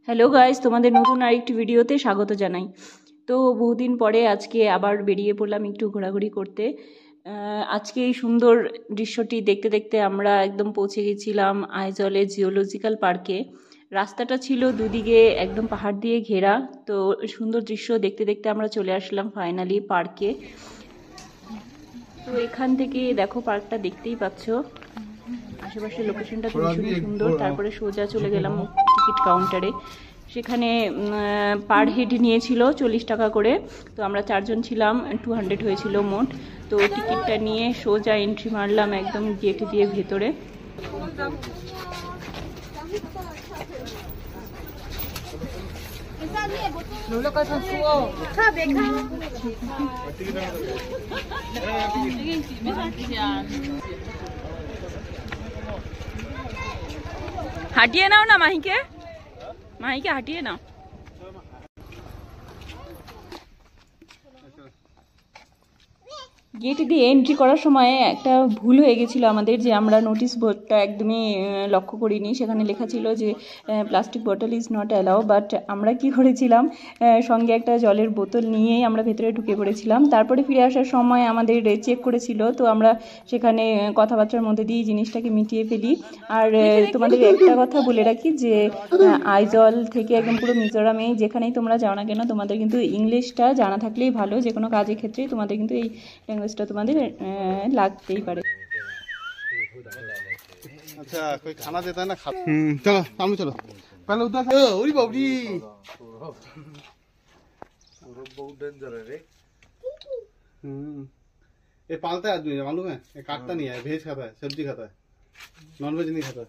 Hello guys, তোমাদের নতুন আরেকটি ভিডিওতে স্বাগত জানাই। তো বহুদিন পরে আজকে আবার বেরিয়ে পড়লাম একটু ঘোরাঘুরি করতে। আজকে এই সুন্দর দৃশ্যটি দেখতে দেখতে আমরা একদম পৌঁছে গেছিলাম আইজলের জিওলজিক্যাল পার্কে। রাস্তাটা ছিল দুদিকে একদম পাহাড় দিয়ে ঘেরা। তো সুন্দর দৃশ্য দেখতে দেখতে আমরা চলে আসলাম ফাইনালি পার্কে। তো এখান থেকে দেখো পার্কটা দেখতেই পাচ্ছ, আশেপাশের লোকেশনটা খুবই সুন্দর। তারপরে সোজা চলে গেলাম টিকিট কাউন্টারে। সেখানে পার হেড নিয়েছিল 40 টাকা করে। তো আমরা 4 জন ছিলাম, 200 হয়েছিল মোট। তো টিকিটটা নিয়ে সোজা এন্ট্রি মারলাম একদম গেট দিয়ে ভেতরে। হাঁটিয়ে নাও না মাহিকে, মাহিকে হাঁটিয়ে নাও। গেট দিয়ে এন্ট্রি করার সময় একটা ভুল হয়ে গেছিলো আমাদের, যে আমরা নোটিশ বোর্ডটা একদমই লক্ষ্য করিনি। সেখানে লেখা ছিল যে প্লাস্টিক বোতল ইজ নট অ্যালাউ। বাট আমরা কি করেছিলাম, সঙ্গে একটা জলের বোতল নিয়েই আমরা ভেতরে ঢুকে পড়েছিলাম। তারপরে ফিরে আসার সময় আমাদের চেক করেছিল, তো আমরা সেখানে কথাবার্তার মধ্যে দিয়ে জিনিসটাকে মিটিয়ে ফেলি। আর তোমাদের একটা কথা বলে রাখি যে আইজল থেকে একদম পুরো মিজোরামে যেখানেই তোমরা যাও না কেন, তোমাদের কিন্তু ইংলিশটা জানা থাকলেই ভালো। যে কোনো কাজের ক্ষেত্রেই তোমাদের কিন্তু এই ল্যাঙ্গুয়েজটা তোমাদের লাগতেই পারে। अच्छा कोई खाना देता है ना चलो सामने चलो पहले उधर से ओरी बाबरी बहुत डेंजर है रे। ये पालता है आदमी, मालूम है? ये काटता नहीं है, वेज खाता है, सब्जी खाता है, नॉन वेज नहीं खाता।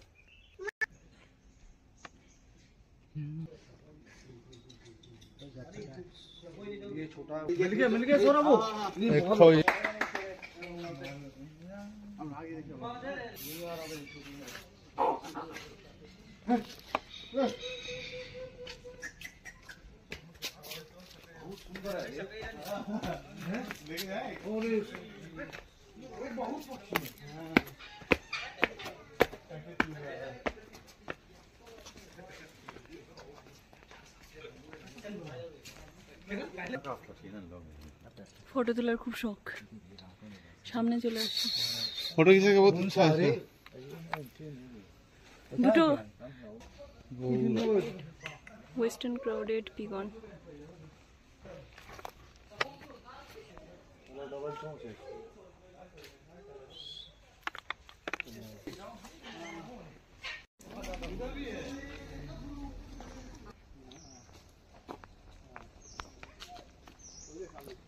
ये छोटा मिल गया सोरा वो ফটো তোলার খুব শখ, সামনে চলে আসছে। फोटो खींचने का बहुत अच्छा है। দুটো ওয়েস্টার্ন ক্রাউডেড পিগন।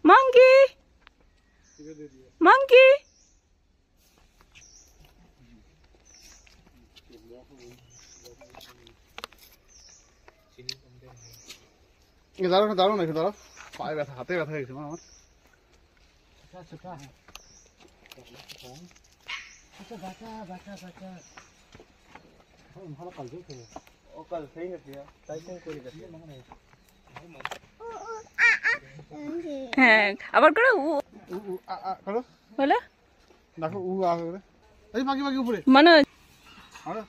monkey monkey দাঁড়াও না দাঁড়াও না একটু দাঁড়াও, পায়ে ব্যথা, হাতে ব্যথা গেছে আমার। হ্যাঁ আবার করো করো বলে দেখো উ আ করে এই বাকি বাকি উপরে মানে আরে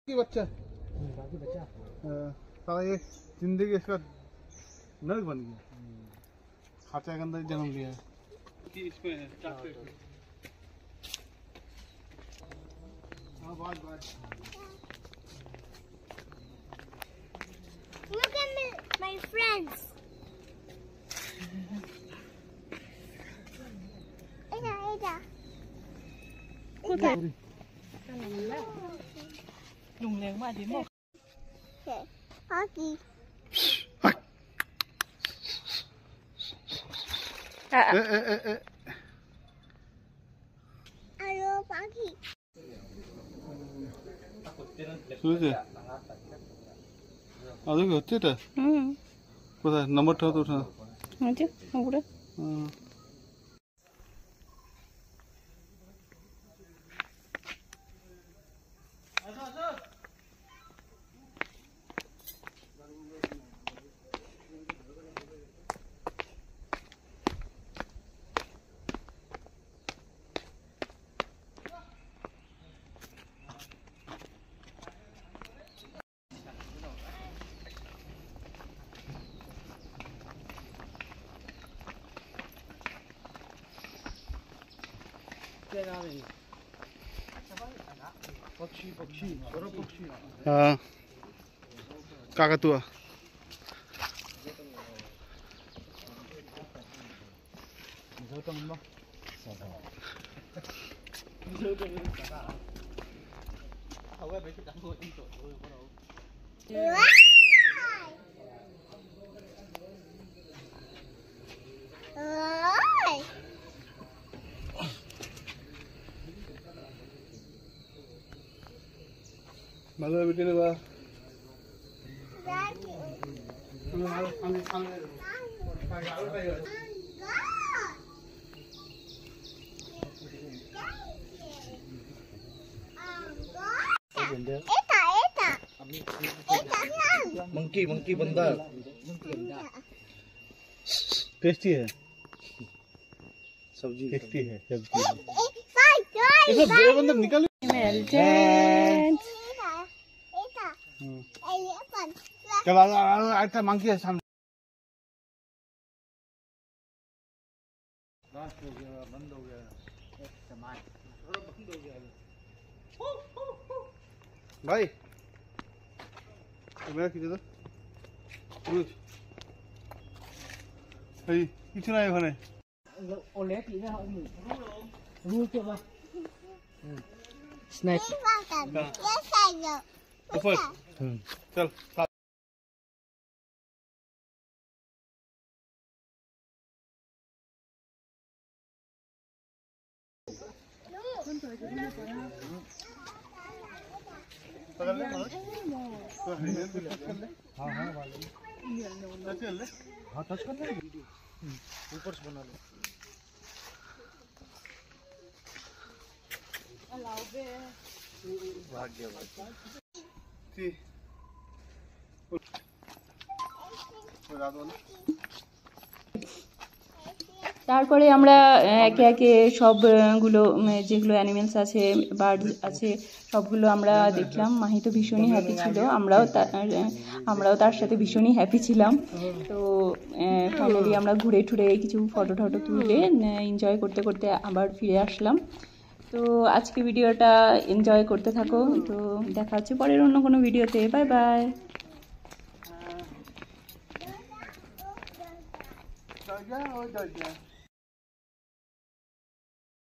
की बच्चा बाकी बच्चा साला ये जिंदगी इसका नर्क बन गया, खाचा के अंदर जन्म लिया है कि इसमें है हाँ बात Look at my friends. Ada. কোথায় লুং লেং মা দিমো Hockey. Hello, Hockey. শুনেছে আদৌ হচ্ছে এটা কোথায় নম্বরটা তো ওঠা আছে উপরে। हाँ काकातुआ ভালো বেটে নেবা मंकी बंदर टेस्टी है सब्जी टेस्टी है सब्जी ऐसा बड़े बंदर निकल चल आता मंकी है सामने बंद हो गया भाई मेरा किधर কিছু নাই ওখানে स्नैक ऊपर चल हाँ टच करना है ऊपर से बना लो भाग्य তারপরে আমরা একে একে সবগুলো যেগুলো অ্যানিমেলস আছে বার্ডস আছে সবগুলো আমরা দেখলাম। মাহি তো ভীষণই হ্যাপি ছিল, আমরাও তার সাথে ভীষণই হ্যাপি ছিলাম। তো ফাইনালি আমরা ঘুরে টুরে কিছু ফটো টটো তুলে এনজয় করতে করতে আবার ফিরে আসলাম। তো আজকে ভিডিওটা এনজয় করতে থাকো। তো দেখা হচ্ছে পরের অন্য কোনো ভিডিওতে। Bye bye.